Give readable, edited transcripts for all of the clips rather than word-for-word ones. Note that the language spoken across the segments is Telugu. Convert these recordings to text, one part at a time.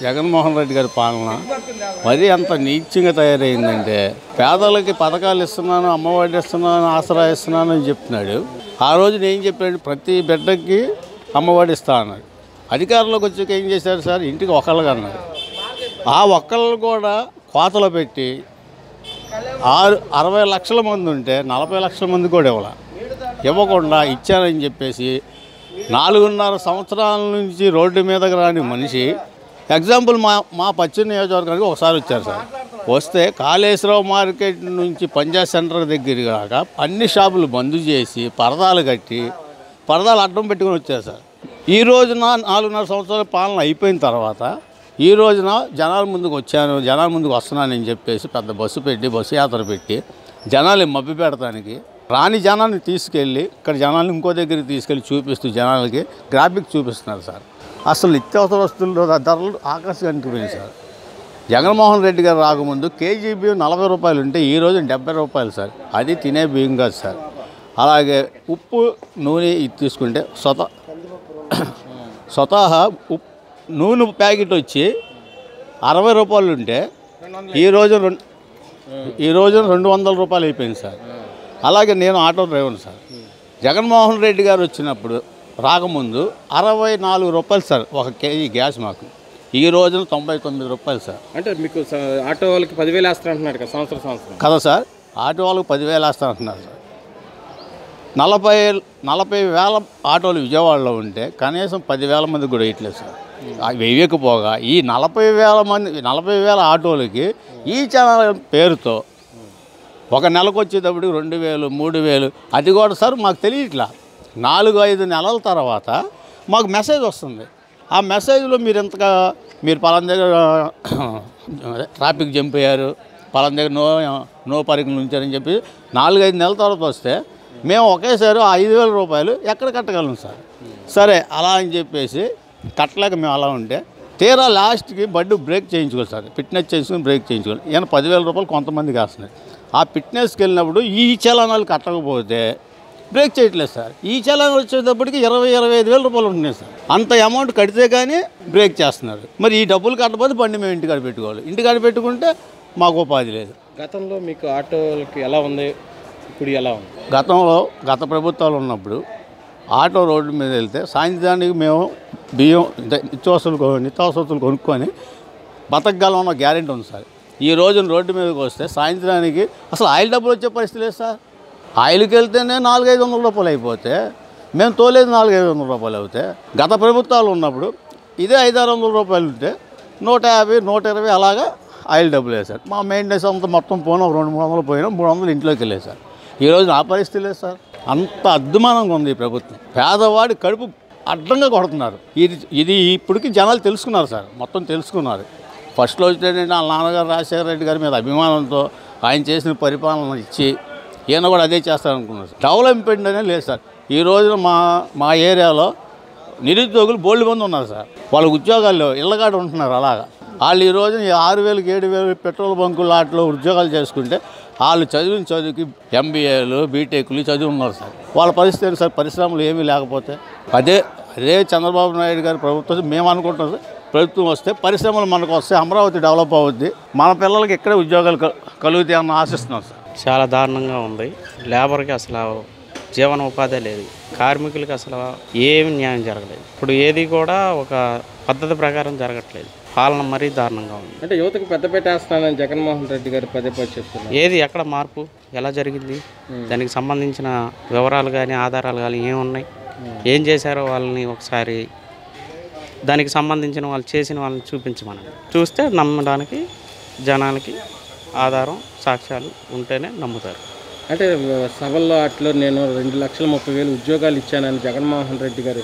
జగన్మోహన్ రెడ్డి గారి పాలన మరీ అంత నీచంగా తయారైందంటే పేదలకి పథకాలు ఇస్తున్నాను, అమ్మఒడి ఇస్తున్నాను, ఆసరా ఇస్తున్నాను అని చెప్తున్నాడు. ఆ రోజున ఏం చెప్పాడు? ప్రతి బిడ్డకి అమ్మఒడి ఇస్తా అన్నాడు. అధికారంలోకి వచ్చాక ఏం చేశారు సార్? ఇంటికి ఒకళ్ళగా అన్నారు. ఆ ఒక్కళ్ళు కూడా కోతలు పెట్టి 60 లక్షల మంది ఉంటే 40 లక్షల మంది కూడా ఇవ్వకుండా ఇచ్చారని చెప్పేసి 4.5 సంవత్సరాల నుంచి రోడ్డు మీదకి రాని మనిషి. ఎగ్జాంపుల్ మా పశ్చిమ నియోజకవర్గానికి ఒకసారి వచ్చారు సార్. వస్తే కాళేశ్వరం మార్కెట్ నుంచి పంజాబ్ సెంటర్ దగ్గర కాక అన్ని షాపులు బంద్ చేసి పరదాలు కట్టి పరదాలు అడ్డం పెట్టుకొని వచ్చారు సార్. ఈ రోజున 4.5 సంవత్సరాల పాలన అయిపోయిన తర్వాత ఈ రోజున జనాల ముందుకు వచ్చాను, జనాల ముందుకు వస్తున్నానని చెప్పేసి పెద్ద బస్సు యాత్ర పెట్టి జనాలు మభ్య పెడతానికి రాని జనాన్ని తీసుకెళ్ళి ఇక్కడ జనాలను ఇంకో దగ్గరికి తీసుకెళ్ళి చూపిస్తూ జనాలకి గ్రాఫిక్ చూపిస్తున్నారు సార్. అసలు నిత్యావసర వస్తువుల ధరలు ఆకాశానికి పోయింది సార్. జగన్మోహన్ రెడ్డి గారు రాకముందు కేజీ బియ్యం 40 రూపాయలు ఉంటే ఈ రోజు 70 రూపాయలు సార్. అది తినే బియ్యం కాదు సార్. అలాగే ఉప్పు నూనె ఇది తీసుకుంటే స్వతహా నూనె ప్యాకెట్ వచ్చి 60 రూపాయలు ఉంటే ఈ రోజు 200 రూపాయలు అయిపోయింది సార్. అలాగే నేను auto driver sir. Jaganmohan Reddy గారు వచ్చినప్పుడు రాకముందు 64 రూపాయలు సార్ ఒక కేజీ గ్యాస్ మాకు. ఈ రోజున 99 రూపాయలు సార్. అంటే మీకు ఆటో వాళ్ళకి 10,000 వేస్తా అంటున్నారు కదా సంవత్సరం కదా సార్. ఆటో వాళ్ళకి 10,000 వేస్తా అంటున్నారు సార్. 40,000 ఆటోలు విజయవాడలో ఉంటే కనీసం 10,000 మంది కూడా వేయట్లేదు సార్. వేయకపోగా ఈ 40,000 ఆటోలకి ఈ ఛానల్ పేరుతో ఒక నెలకు వచ్చేటప్పటికి 2,000, 3,000 అది కూడా సార్ మాకు తెలియట్లా. 4-5 నెలల తర్వాత మాకు మెసేజ్ వస్తుంది. ఆ మెసేజ్లో మీరు పలానా దగ్గర ట్రాఫిక్ జంప్ అయ్యారు, పలానా దగ్గర నో పార్కింగ్ ఉంచారని చెప్పి 4-5 నెలల తర్వాత వస్తే మేము ఒకేసారి 5,000 రూపాయలు ఎక్కడ కట్టగలం సార్. సరే అలా అని చెప్పేసి కట్టలేక మేము అలా ఉంటే తీరా లాస్ట్కి బండి బ్రేక్ చేయించుకోవాలి సార్. ఫిట్నెస్ చేయించుకొని బ్రేక్ చేయించుకోవాలి. ఈయన 10,000 రూపాయలు కొంతమందికి వేస్తున్నాయి. ఆ ఫిట్నెస్కి వెళ్ళినప్పుడు ఈ చలానాలు కట్టకపోతే బ్రేక్ చేయట్లేదు సార్. ఈ చలానాలు వచ్చేటప్పటికి 20-25 రూపాయలు ఉంటున్నాయి సార్. అంత అమౌంట్ కడితే కానీ బ్రేక్ చేస్తున్నారు. మరి ఈ డబ్బులు కట్టకపోతే బండి మేము ఇంటికాడ పెట్టుకోవాలి. ఇంటికాడ పెట్టుకుంటే మాకు ఉపాధి లేదు. గతంలో మీకు ఆటోలకి ఎలా ఉంది, ఇప్పుడు ఎలా ఉంది? గత ప్రభుత్వాలు ఉన్నప్పుడు ఆటో రోడ్డు మీద వెళ్తే సాయంత్రానికి మేము బియ్యం నిత్యావసరాలు కొనుక్కొని బతకగలం అన్న గ్యారెంటీ ఉంది సార్. ఈ రోజున రోడ్డు మీదకి వస్తే సాయంత్రానికి అసలు ఆయిల్ డబ్బులు వచ్చే పరిస్థితి లేదు సార్. ఆయిల్కి వెళ్తేనే 400-500 రూపాయలు అయిపోతే మేము తోలేదు 400-500 రూపాయలు అవుతే గత ప్రభుత్వాలు ఉన్నప్పుడు ఇదే 500-600 రూపాయలు ఉంటే 150-120 అలాగా ఆయిల్ డబ్బులు వేశారు. మా మెయింటెనెన్స్ అంతా మొత్తం పోయినా 200-300 పోయినా 300 ఇంట్లోకి వెళ్ళేది సార్. ఈరోజు ఆ పరిస్థితి లేదు సార్. అంత అద్దుమానంగా ఉంది ఈ ప్రభుత్వం. పేదవాడి కడుపు అడ్డంగా కొడుతున్నారు. ఇది ఇప్పటికి జనాలు తెలుసుకున్నారు సార్, మొత్తం తెలుసుకున్నారు. ఫస్ట్లో వచ్చేటంటే వాళ్ళ నాన్నగారు రాజశేఖర రెడ్డి గారి మీద అభిమానంతో ఆయన చేసిన పరిపాలన ఇచ్చి ఈయన కూడా అదే చేస్తారనుకున్నారు. డెవలప్మెంట్ అనేది లేదు సార్. ఈ రోజున మా ఏరియాలో నిరుద్యోగులు బోల్డ్ మంది ఉన్నారు సార్. వాళ్ళ ఉద్యోగాల్లో ఇళ్ళగాడ ఉంటున్నారు. అలాగా వాళ్ళు ఈ రోజున 6,000-7,000 పెట్రోల్ బంకులు వాటిలో ఉద్యోగాలు చేసుకుంటే వాళ్ళు చదివిన చదువుకి ఎంబీఏలు బీటెక్లు చదివి ఉన్నారు సార్. వాళ్ళ పరిస్థితి ఏంటి సార్? పరిశ్రమలు ఏమీ లేకపోతే అదే చంద్రబాబు నాయుడు గారి ప్రభుత్వం మేము అనుకుంటున్నాం సార్. ప్రభుత్వం వస్తే పరిశ్రమలు మనకు వస్తే అమరావతి డెవలప్ అవుద్ది, మన పిల్లలకి ఇక్కడే ఉద్యోగాలు కలుగుతాయి అన్న ఆశిస్తున్నాం సార్. చాలా దారుణంగా ఉంది. లేబర్కి అసలు జీవన ఉపాధి లేదు, కార్మికులకి అసలు ఏమి న్యాయం జరగలేదు. ఇప్పుడు ఏది కూడా ఒక పద్ధతి ప్రకారం జరగట్లేదు. పాలన మరీ దారుణంగా ఉంది. అంటే యువతకు పెద్దపేట వేస్తానని జగన్మోహన్ రెడ్డి గారు పదే చెప్తున్నారు. ఏది ఎక్కడ మార్పు ఎలా జరిగింది, దానికి సంబంధించిన వివరాలు కానీ ఆధారాలు కానీ ఏమున్నాయి, ఏం చేశారో వాళ్ళని ఒకసారి దానికి సంబంధించిన వాళ్ళు చేసిన వాళ్ళని చూపించమని చూస్తే నమ్మడానికి జనాలకి ఆధారం సాక్ష్యాలు ఉంటేనే నమ్ముతారు. అంటే సభల్లో అట్లో నేను 2,30,000 ఉద్యోగాలు ఇచ్చానని జగన్మోహన్ రెడ్డి గారు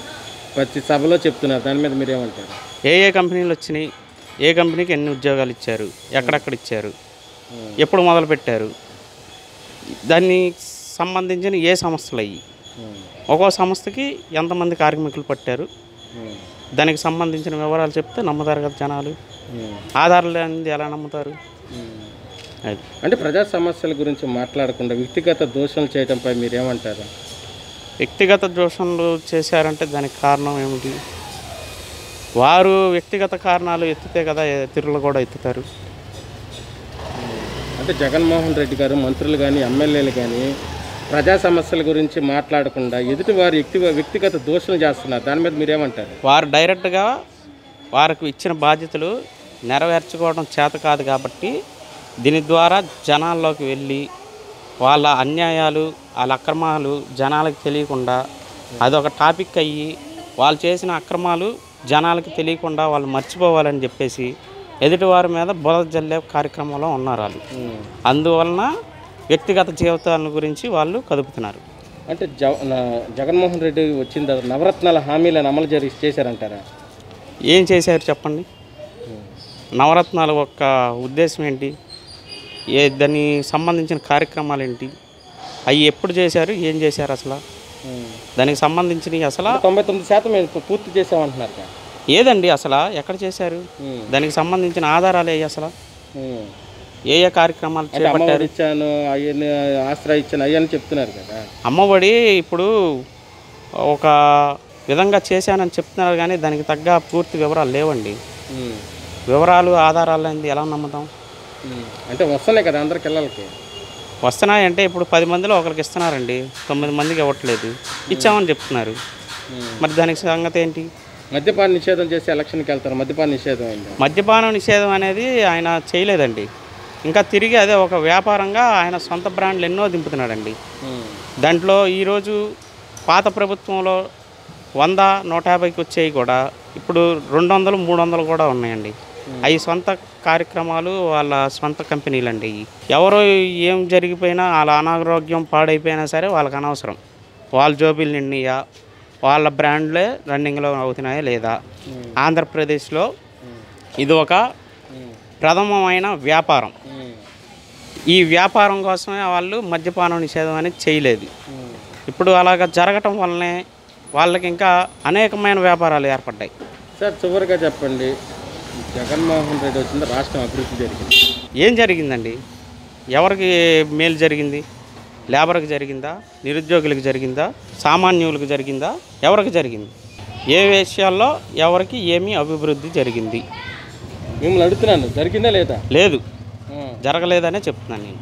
ప్రతి సభలో చెప్తున్నారు. దాని మీద మీరేమంటారు? ఏ కంపెనీలు వచ్చినాయి, ఏ కంపెనీకి ఎన్ని ఉద్యోగాలు ఇచ్చారు, ఎక్కడెక్కడ ఇచ్చారు, ఎప్పుడు మొదలు పెట్టారు, దాన్ని సంబంధించిన ఏ సంస్థలు అయ్యి, ఒక్కో సంస్థకి ఎంతమంది కార్మికులు పట్టారు, దానికి సంబంధించిన వివరాలు చెప్తే నమ్ముతారు కదా జనాలు. ఆధారాలు అనేది ఎలా నమ్ముతారు? అంటే ప్రజా సమస్యల గురించి మాట్లాడకుండా వ్యక్తిగత దోషణలు చేయడంపై మీరేమంటారు? వ్యక్తిగత దోషణలు చేశారంటే దానికి కారణం ఏమిటి? వారు వ్యక్తిగత కారణాలు ఎత్తితే కదా ఇతరులు కూడా ఎత్తుతారు. అంటే జగన్మోహన్ రెడ్డి గారు మంత్రులు కానీ ఎమ్మెల్యేలు కానీ ప్రజా సమస్యల గురించి మాట్లాడకుండా ఎదుటి వారి వ్యక్తిగత దోషణలు చేస్తున్నారు. దాని మీద మీరేమంటారు? వారు డైరెక్ట్గా వారికి ఇచ్చిన బాధ్యతలు నెరవేర్చుకోవడం చేత కాదు కాబట్టి దీని ద్వారా జనాల్లోకి వెళ్ళి వాళ్ళ అన్యాయాలు వాళ్ళ అక్రమాలు జనాలకు తెలియకుండా అదొక టాపిక్ అయ్యి వాళ్ళు చేసిన అక్రమాలు జనాలకి తెలియకుండా వాళ్ళు మర్చిపోవాలని చెప్పేసి ఎదుటివారి మీద బురద జల్లే కార్యక్రమంలో ఉన్నారు వాళ్ళు. అందువలన వ్యక్తిగత జీవితాల గురించి వాళ్ళు కదుపుతున్నారు. అంటే జగన్మోహన్ రెడ్డి వచ్చిన తర్వాత నవరత్నాల హామీలను అమలు చేశారంటారా? ఏం చేశారు చెప్పండి? నవరత్నాల యొక్క ఉద్దేశం ఏంటి? దానికి సంబంధించిన కార్యక్రమాలు ఏంటి? అవి ఎప్పుడు చేశారు? ఏం చేశారు? అసలు దానికి సంబంధించినవి అసలు 99% పూర్తి చేసామంటున్నారు. ఏదండి అసలు ఎక్కడ చేశారు? దానికి సంబంధించిన ఆధారాలు ఏ అసలు ఏ ఏ కార్యక్రమాలు చేపట్టారు? ఇచ్చాను అవన్నీ ఆశ్రయ ఇచ్చాను అవన్నీ చెప్తున్నారు కదా. అమ్మఒడి ఇప్పుడు ఒక విధంగా చేశానని చెప్తున్నారు కానీ దానికి తగ్గ పూర్తి వివరాలు లేవండి. వివరాలు ఆధారాలు అనేది ఎలా నమ్ముతాం? అంటే వస్తున్నాయి కదా అందరికి పిల్లలకి. వస్తున్నాయంటే ఇప్పుడు 10 మందిలో ఒకరికి ఇస్తున్నారండి, 9 మందికి ఇవ్వట్లేదు. ఇచ్చామని చెప్తున్నారు. మరి దానికి సంగతి ఏంటి? మద్యపాన నిషేధం చేసి ఎలక్షన్కి వెళ్తారు. మద్యపాన నిషేధం అయింది. మద్యపానం నిషేధం అనేది ఆయన చేయలేదండి. ఇంకా తిరిగి అదే ఒక వ్యాపారంగా ఆయన సొంత బ్రాండ్లు ఎన్నో దింపుతున్నాడండి. దాంట్లో ఈరోజు పాత ప్రభుత్వంలో 100, 150కి వచ్చేవి కూడా ఇప్పుడు 200, 300 కూడా ఉన్నాయండి. అవి సొంత కార్యక్రమాలు, వాళ్ళ సొంత కంపెనీలు అండి. ఎవరో ఏం జరిగిపోయినా వాళ్ళ అనారోగ్యం పాడైపోయినా సరే వాళ్ళకి అనవసరం. వాళ్ళ జోబీలు నిండియా, వాళ్ళ బ్రాండ్లే రన్నింగ్లో అవుతున్నాయా లేదా? ఆంధ్రప్రదేశ్లో ఇది ఒక ప్రథమమైన వ్యాపారం. ఈ వ్యాపారం కోసమే వాళ్ళు మద్యపానం నిషేధం అనేది చేయలేదు. ఇప్పుడు అలాగ జరగటం వల్లనే వాళ్ళకి ఇంకా అనేకమైన వ్యాపారాలు ఏర్పడ్డాయి. సార్ చివరిగా చెప్పండి, జగన్మోహన్ రెడ్డి వచ్చింది రాష్ట్రం అభివృద్ధి జరిగింది. ఏం జరిగిందండి? ఎవరికి మేలు జరిగింది? లేబర్కి జరిగిందా? నిరుద్యోగులకు జరిగిందా? సామాన్యులకు జరిగిందా? ఎవరికి జరిగింది? ఏ విషయాల్లో ఎవరికి ఏమీ అభివృద్ధి జరిగింది? మిమ్మల్ని అడుగుతున్నాను, జరిగిందా లేదా? లేదు, జరగలేదనే చెప్తున్నాను నేను.